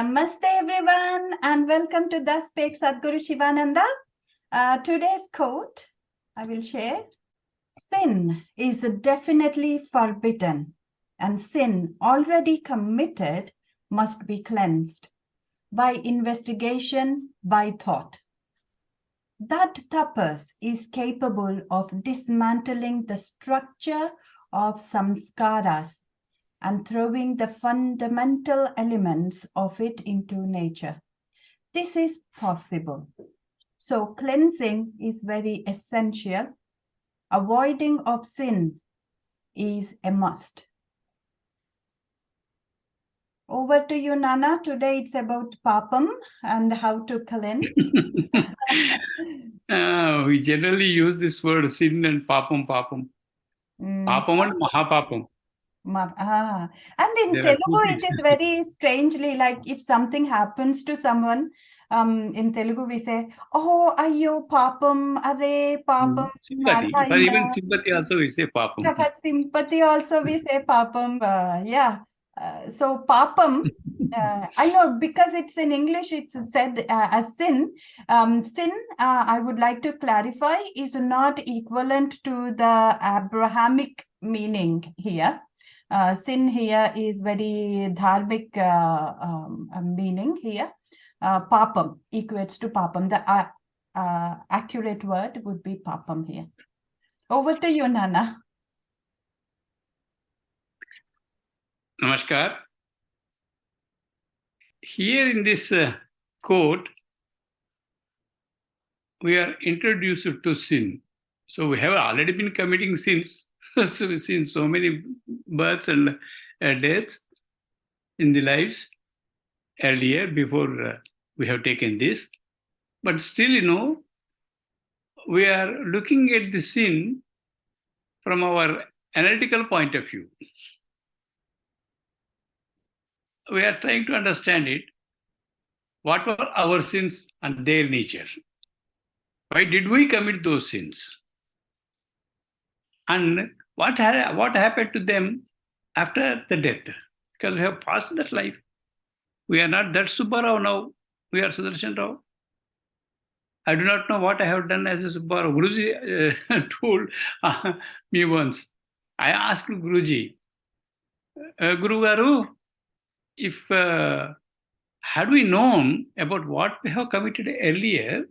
Namaste everyone and welcome to the Spake Satguru Sivananda. Today's quote I will share. Sin is definitely forbidden and sin already committed must be cleansed by investigation, by thought. That tapas is capable of dismantling the structure of samskaras and throwing the fundamental elements of it into nature. This is possible. So cleansing is very essential. Avoiding of sin is a must. Over to you, Nana. Today it's about papam and how to cleanse. We generally use this word sin and papam. Papam and mahapapam. And in There are two Telugu, things. it is very strangely like if something happens to someone, in Telugu we say, oh, ayyo, papam, are, papam. Sympathy. For even sympathy also we say papam. Yeah, for sympathy also we say papam. So papam, I know because it's in English, it's said as sin. Sin, I would like to clarify, is not equivalent to the Abrahamic meaning here. Sin here is very dharmic meaning here. Papam equates to papam. The accurate word would be papam here. Over to you, Nana. Namaskar. Here in this quote, we are introduced to sin. So we have already been committing sins. So we've seen so many births and deaths in the lives earlier before we have taken this. But still, we are looking at the sin from our analytical point of view. We are trying to understand it. What were our sins and their nature? Why did we commit those sins? And what happened to them after the death? Because we have passed that life. We are not that Subbarao now. We are Sudarshan Rao. I do not know what I have done as a Subbarao. Guruji told me once. I asked Guruji, Guru Garu, if had we known about what we have committed earlier,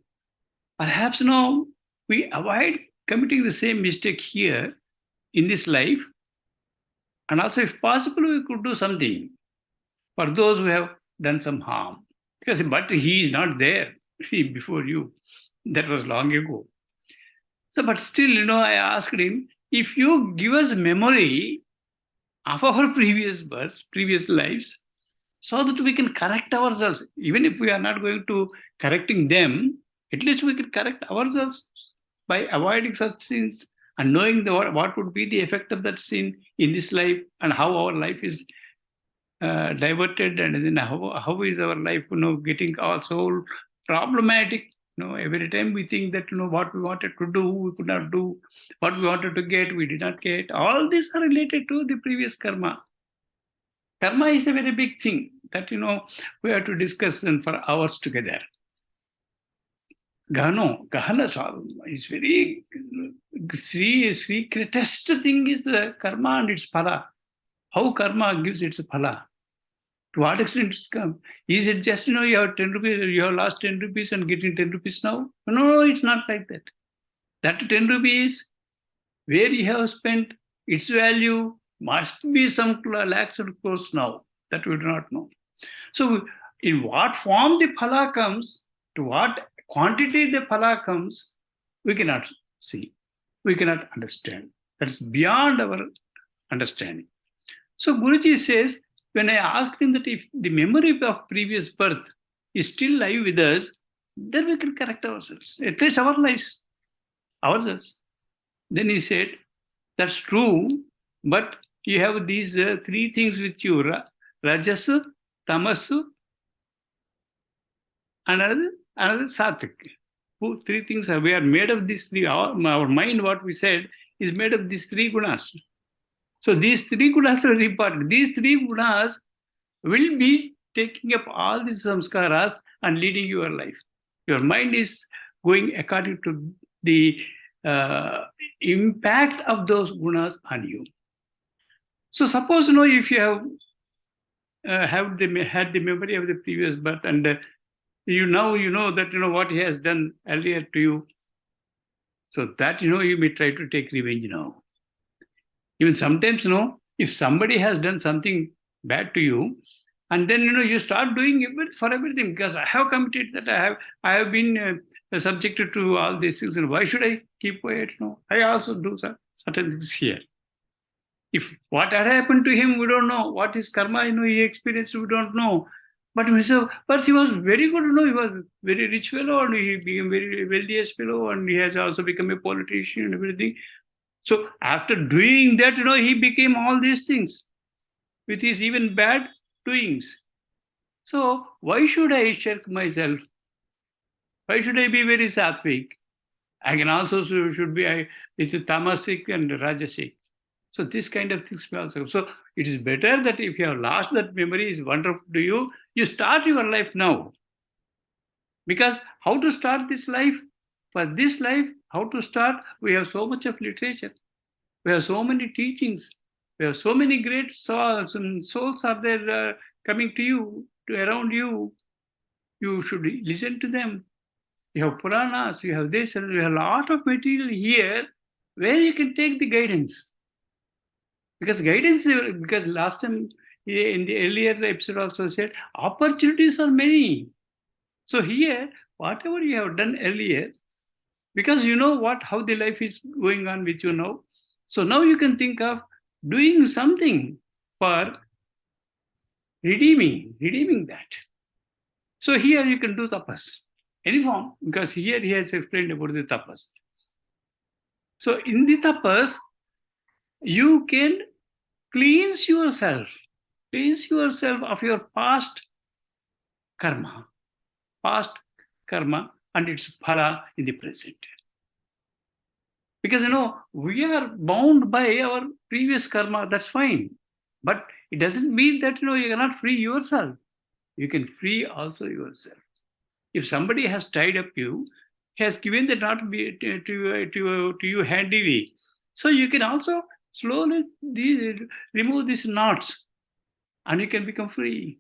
perhaps now we avoid committing the same mistake here in this life. And also, if possible, we could do something for those who have done some harm. But he is not there before you. That was long ago. So, but still, I asked him, if you give us memory of our previous births, previous lives, so that we can correct ourselves, even if we are not going to correcting them, at least we can correct ourselves by avoiding such sins and knowing what would be the effect of that sin in this life and how our life is diverted, and then how is our life, getting also problematic. Every time we think that, what we wanted to do, we could not do. What we wanted to get, we did not get. All these are related to the previous karma. Karma is a very big thing that, we have to discuss and for hours together. Gahana is very, greatest thing is the karma and its phala. How karma gives its phala. To what extent it's come? Is it just, you have 10 rupees, you have lost 10 rupees and getting 10 rupees now? No, it's not like that. That 10 rupees, where you have spent, its value must be some lakhs and crores now. That we do not know. So in what form the phala comes, to what quantity the phala comes, we cannot see. We cannot understand. That's beyond our understanding. So Guruji says, when I asked him that if the memory of previous birth is still live with us, then we can correct ourselves, at least our lives, ourselves. Then he said, that's true, but you have these three things with you, Rajasu, Tamasu, and another Satvik. Three things we are made of these three. Our mind, what we said, is made of these three gunas. So these three gunas are very important. These three gunas will be taking up all these samskaras and leading your life. Your mind is going according to the impact of those gunas on you. So suppose, if you had the memory of the previous birth, and you know that what he has done earlier to you, so that you may try to take revenge now. Even sometimes, if somebody has done something bad to you, and then you start doing it for everything, because I have committed that, I have been subjected to all these things, and why should I keep quiet? I also do certain things here. If what had happened to him, we don't know. What his karma, he experienced, we don't know. But he was very good, he was very rich fellow, and he became very wealthiest fellow, and he has also become a politician and everything. So after doing that, he became all these things with his even bad doings. So why should I shirk myself? Why should I be very sattvic? I can also should be it's a tamasic and rajasic. So this kind of things may also. So it is better that if you have lost that memory, is wonderful to you, you start your life now. Because how to start this life? For this life, how to start? We have so much of literature. We have so many teachings. We have so many great souls, and souls are there coming to you, around you. You should listen to them. You have Puranas, you have this, and you have a lot of material here where you can take the guidance. Because last time in the earlier episode also said, opportunities are many. So here, whatever you have done earlier, because you know how the life is going on with you now. So now you can think of doing something for redeeming that. So here you can do tapas, any form, because here he has explained about the tapas. So in the tapas, you can cleanse yourself of your past karma, and its phala in the present. Because we are bound by our previous karma, that's fine. But it doesn't mean that you cannot free yourself. You can free also yourself. If somebody has tied up you, he has given the knot to you handily. So you can also slowly remove these knots, and you can become free.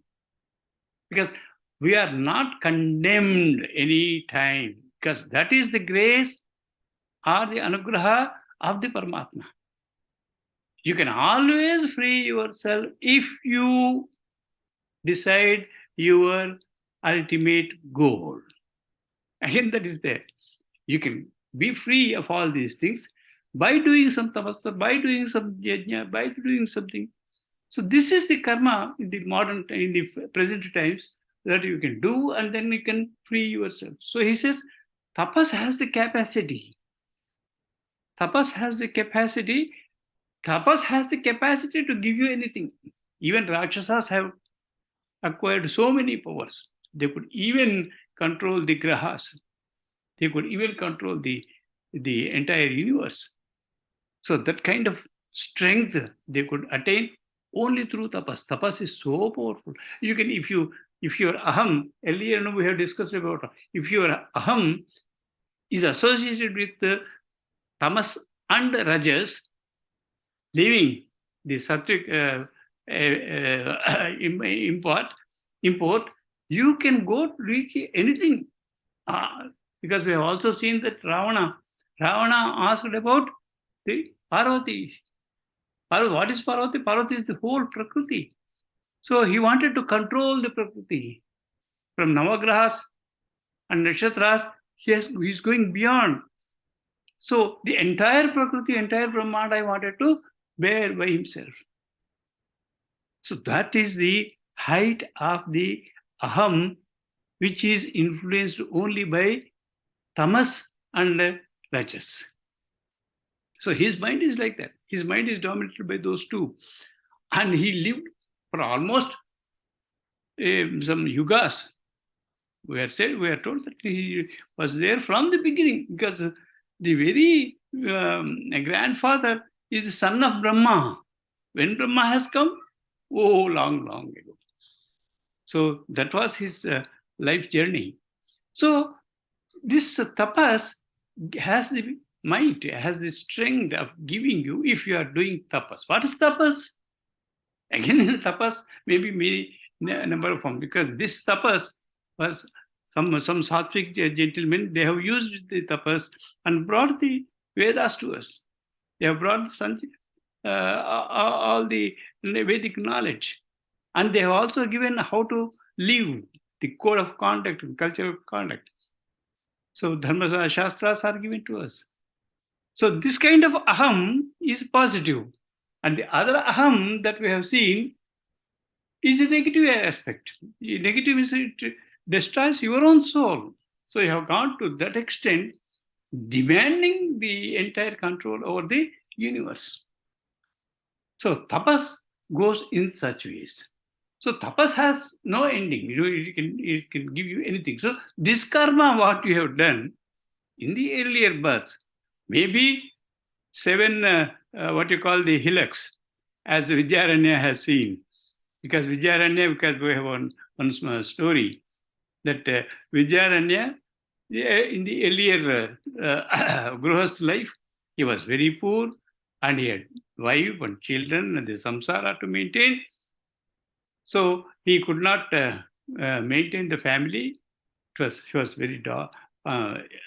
Because we are not condemned any time, because that is the grace or the anugraha of the Paramatma. You can always free yourself if you decide your ultimate goal. Again, that is there. You can be free of all these things by doing some tapasya, by doing some yajna, by doing something. So this is the karma in the present times that you can do, and then you can free yourself. So he says, tapas has the capacity. Tapas has the capacity to give you anything. Even Rakshasas have acquired so many powers. They could even control the grahas. They could even control the entire universe. So that kind of strength they could attain only through tapas. Tapas is so powerful. You can, if your aham, earlier we have discussed about, if your aham is associated with the tamas and rajas, leaving the sattvic import, you can go to reach anything. Because we have also seen that Ravana asked about the Parvati. What is Parvati? Parvati is the whole Prakriti. So he wanted to control the Prakriti. From Navagrahas and Nakshatras, he's going beyond. So the entire Prakriti, entire Brahmanda, I wanted to bear by himself. So that is the height of the aham, which is influenced only by tamas and rajas. So his mind is like that. His mind is dominated by those two. And he lived for almost some yugas. We are told that he was there from the beginning, because the very grandfather is the son of Brahma. When Brahma has come, long ago. So that was his life journey. So this tapas has the might, has the strength of giving you if you are doing tapas. What is tapas? Again, tapas may be many number of forms, because this tapas was some sattvic gentlemen, they have used the tapas and brought the Vedas to us. They have brought all the Vedic knowledge. And they have also given how to live, the code of conduct, culture of conduct. So Dharma Shastras are given to us. So this kind of aham is positive. And the other aham that we have seen is a negative aspect. Negative is it destroys your own soul. So you have gone to that extent, demanding the entire control over the universe. So tapas goes in such ways. So tapas has no ending. It can give you anything. So this karma, what you have done in the earlier births, maybe 7, what you call the hillocks, as Vidyaranya has seen. Because Vidyaranya, because we have one small story that Vidyaranya, in the earlier Grihastha life, he was very poor and he had wife and children and the samsara to maintain. So he could not maintain the family. He was very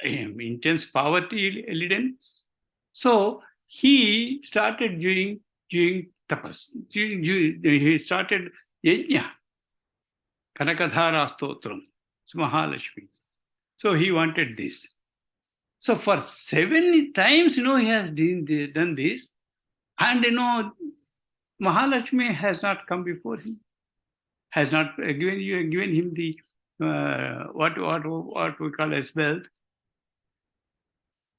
intense poverty laden. So he started doing tapas. He started yajna, kanakadhara stotram, Mahalakshmi. So he wanted this. So for 7 times, he has done this, and Mahalakshmi has not come before him, has not given him the what we call as wealth.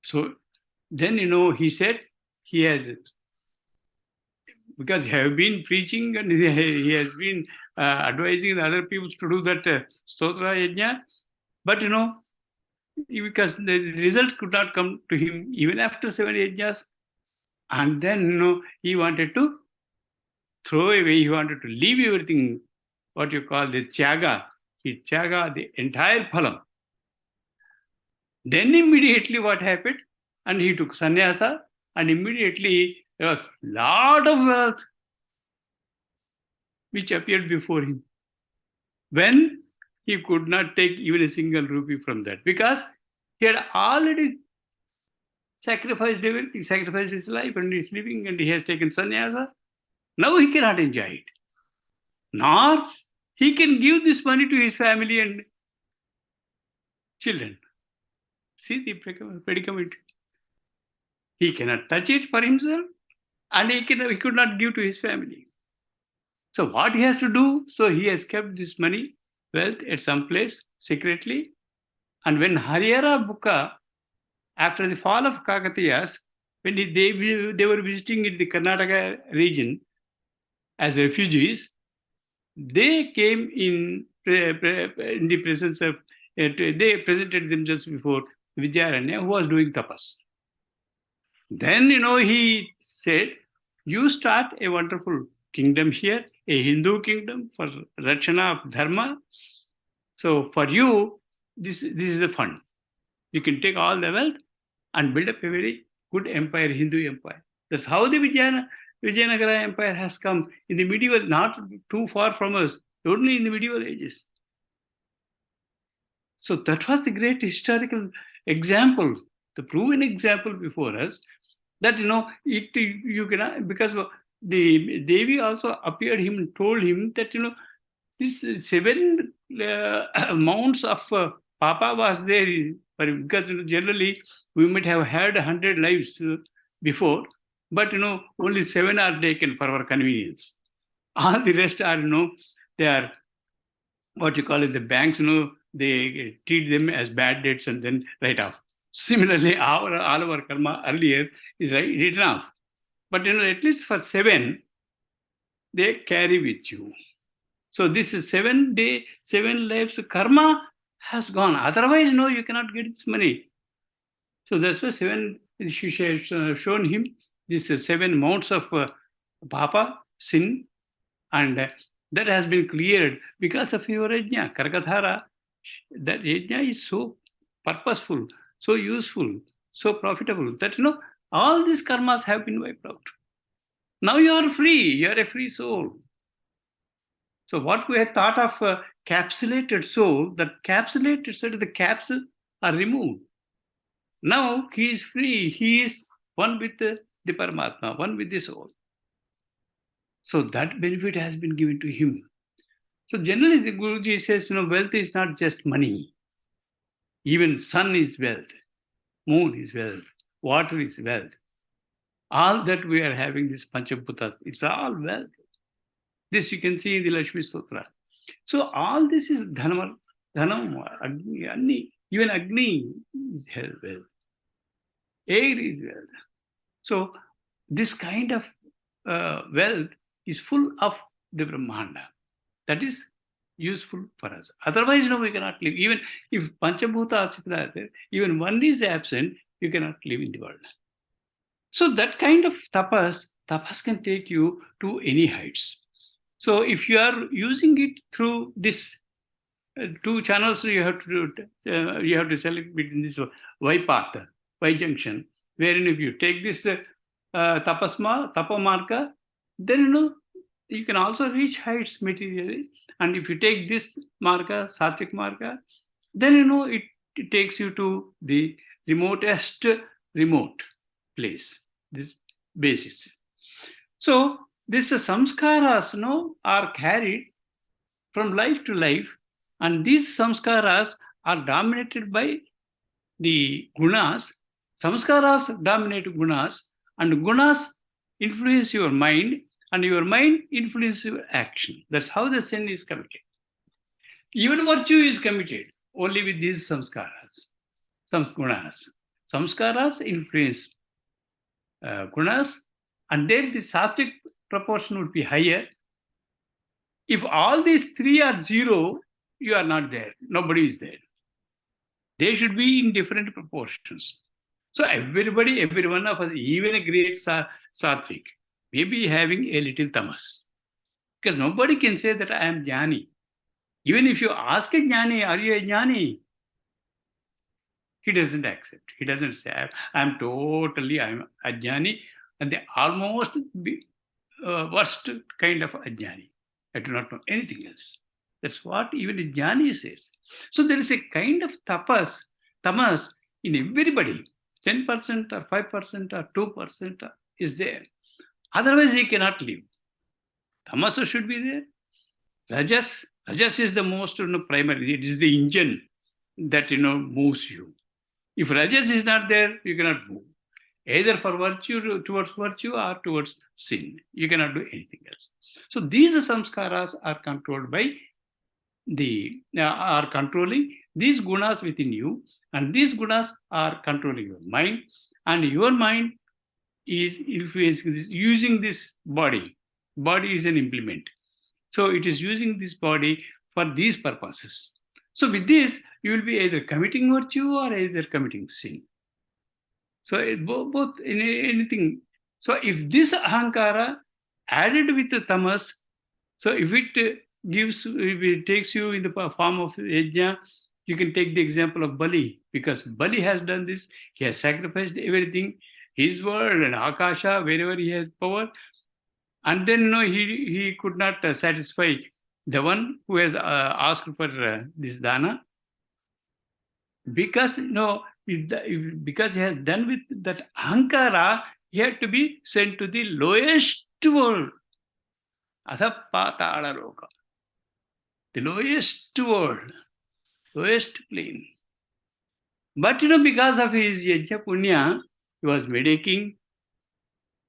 So then he said he has, because he have been preaching and he has been advising the other people to do that stotra yajna, but because the result could not come to him even after 7 yajnas, and then he wanted to throw away, he wanted to leave everything, what you call the tyaga. He tyaga the entire phalam. Then immediately what happened? And he took sannyasa, and immediately there was lot of wealth which appeared before him, when he could not take even a single rupee from that, because he had already sacrificed everything, sacrificed his life and his living, and he has taken sannyasa. Now he cannot enjoy it. Nor he can give this money to his family and children. See the predicament. He cannot touch it for himself, and he could not give to his family. So what he has to do? So he has kept this money, wealth at some place secretly. And when Harihara Bukka, after the fall of Kakatiyas, when they were visiting in the Karnataka region as refugees, they came in the presence of, they presented themselves before Vidyaranya, who was doing tapas. Then, he said, you start a wonderful kingdom here, a Hindu kingdom for Rakshana of Dharma. So for you, this is the fund. You can take all the wealth and build up a very good empire, Hindu empire. That's how the Vijayanagara Empire has come in the medieval, not too far from us, only in the medieval ages. So that was the great historical example, the proven example before us, that you cannot, because the Devi also appeared him and told him that this 7 mounts of Papa was there, because generally we might have had 100 lives before, but only 7 are taken for our convenience. All the rest are they are what you call it, the banks, they treat them as bad debts and then write off. Similarly, all of our karma earlier is written off. But at least for 7, they carry with you. So this is 7 lives karma has gone. Otherwise, you cannot get this money. So that's why 7, she has shown him this 7 mounts of Papa, sin, and That has been cleared because of your yajna, Kargadhara. That yajna is so purposeful, so useful, so profitable that all these karmas have been wiped out. Now you are free, you are a free soul. So what we had thought of capsulated soul, that capsulated soul, the capsules are removed. Now he is free, he is one with the Paramatma, one with the soul. So that benefit has been given to him. So generally the Guruji says, wealth is not just money. Even sun is wealth, moon is wealth, water is wealth. All that we are having, this Panchabhutas, it's all wealth. This you can see in the Lakshmi Sutra. So all this is Dhanam, Agni, Anni. Even Agni is wealth. Air is wealth. So this kind of wealth is full of the Brahmanda. That is useful for us. Otherwise, we cannot live. Even if Panchabhutas, even one is absent, you cannot live in the world. So that kind of tapas can take you to any heights. So if you are using it through this two channels, you have to select between this Y path, Y junction, wherein if you take this tapamarga, then you can also reach heights materially. And if you take this marga, sattvic marga, then it takes you to the remotest remote place, this basis. So these samskaras are carried from life to life, and these samskaras are dominated by the gunas. Samskaras dominate gunas, and gunas influence your mind, and your mind influences your action. That's how the sin is committed. Even virtue is committed only with these samskaras, some gunas. Samskaras influence gunas, and there the sattvic proportion would be higher. If all these three are zero, you are not there. Nobody is there. They should be in different proportions. So every one of us, even a great sattvic, may be having a little tamas. Because nobody can say that I am jnani. Even if you ask a jnani, are you a jnani? He doesn't accept. He doesn't say, I'm a jnani, and the almost worst kind of ajnani. I do not know anything else. That's what even a jnani says. So there is a kind of tamas in everybody. 10% or 5% or 2% is there. Otherwise, he cannot live. Tamas should be there. Rajas is the most primary. It is the engine that moves you. If Rajas is not there, you cannot move. Either for virtue, towards virtue, or towards sin. You cannot do anything else. So these samskaras are controlled by are controlling these gunas within you, and these gunas are controlling your mind, and your mind is influencing this, using this body. Body is an implement. So it is using this body for these purposes. So with this, you will be either committing virtue or either committing sin. So both in anything. So if this ahankara added with the tamas, so if it takes you in the form of yajna, you can take the example of Bali, because Bali has done this. He has sacrificed everything, his world and Akasha, wherever he has power. And then he could not satisfy the one who has asked for this dana, because because he has done with that ahankara, he had to be sent to the lowest world, Adhapatala Loka, the lowest world, lowest plane. But because of his yajna punya, he was made a king.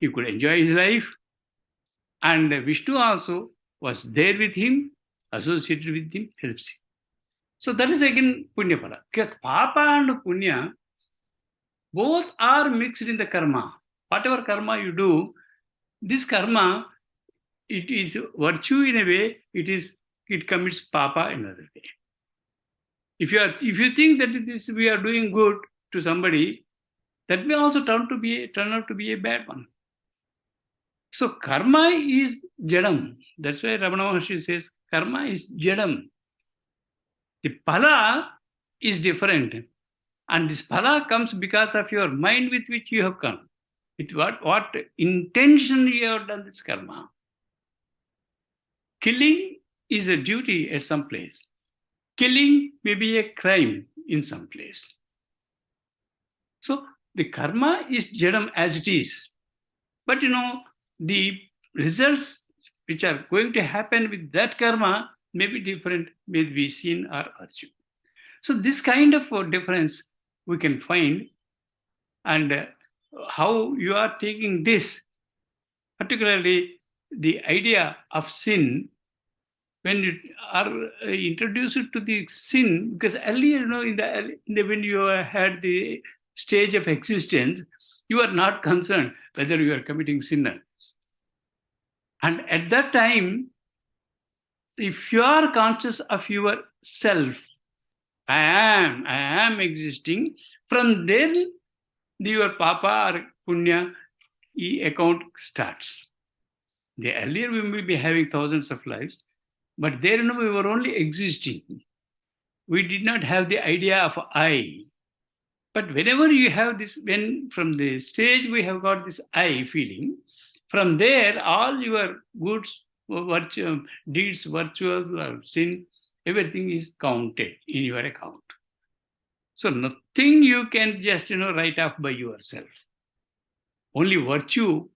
He could enjoy his life, and Vishnu also was there with him, associated with him, helps him. So that is again punya phala. Because papa and punya both are mixed in the karma. Whatever karma you do, this karma, it is virtue in a way, it commits papa in another way. If you think that we are doing good to somebody, that may also turn out to be a bad one. So karma is jadam. That's why Ramana Maharshi says karma is jadam. The phala is different. And this phala comes because of your mind with which you have come. With what intention you have done this karma. Killing is a duty at some place. Killing may be a crime in some place. So the karma is jadam as it is. But the results which are going to happen with that karma may be different, may be sin or virtue. So this kind of difference we can find, and how you are taking this, particularly the idea of sin, when you are introduced to the sin, because earlier, when you had the stage of existence, you are not concerned whether you are committing sin or not. And at that time, if you are conscious of yourself, I am existing, from there, your papa or punya account starts. The earlier we may be having thousands of lives, but there we were only existing. We did not have the idea of I. But whenever you have this, when from the stage we have got this I feeling, from there all your goods, virtue, deeds, virtues, or sin, everything is counted in your account. So nothing you can just write off by yourself. Only virtue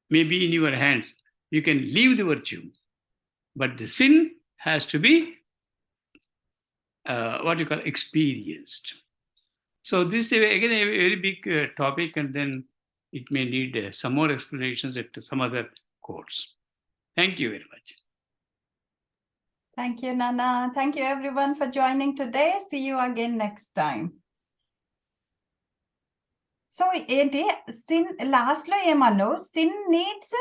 may be in your hands. You can leave the virtue, but the sin has to be experienced. So this is again a very big topic, and then it may need some more explanations at some other course. Thank you very much. Thank you, Nana. Thank you, everyone, for joining today. See you again next time. So, sin last lo emano, sin needs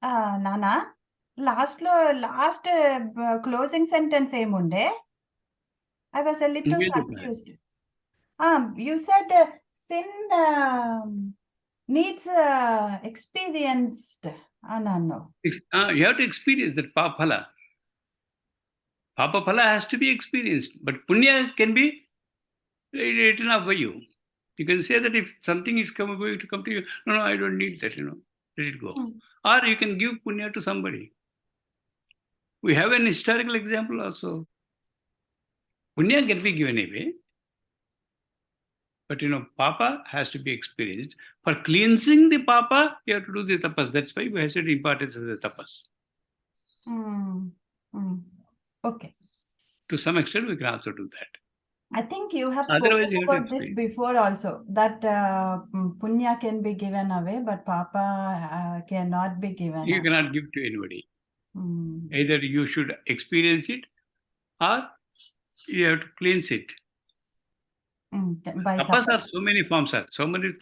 Nana. Last closing sentence emunde. I was a little confused. You said sin needs experienced. No. You have to experience that papala. Papaphala has to be experienced, but punya can be written off by you. You can say that if something is going to come to you, no, I don't need that, let it go. Or you can give punya to somebody. We have an historical example also. Punya can be given away, but papa has to be experienced. For cleansing the papa, you have to do the tapas. That's why we have said the importance of the tapas. Okay. To some extent, we can also do that. I think you have spoken about this before also, that punya can be given away, but papa cannot be given You away. cannot give to anybody. Either you should experience it, or you have to cleanse it. Tapas are so many forms, so many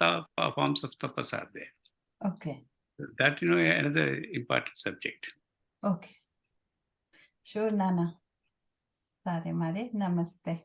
forms of tapas are there. Okay. That, another important subject. Okay. Sure, Nana. Sare Mare. Namaste.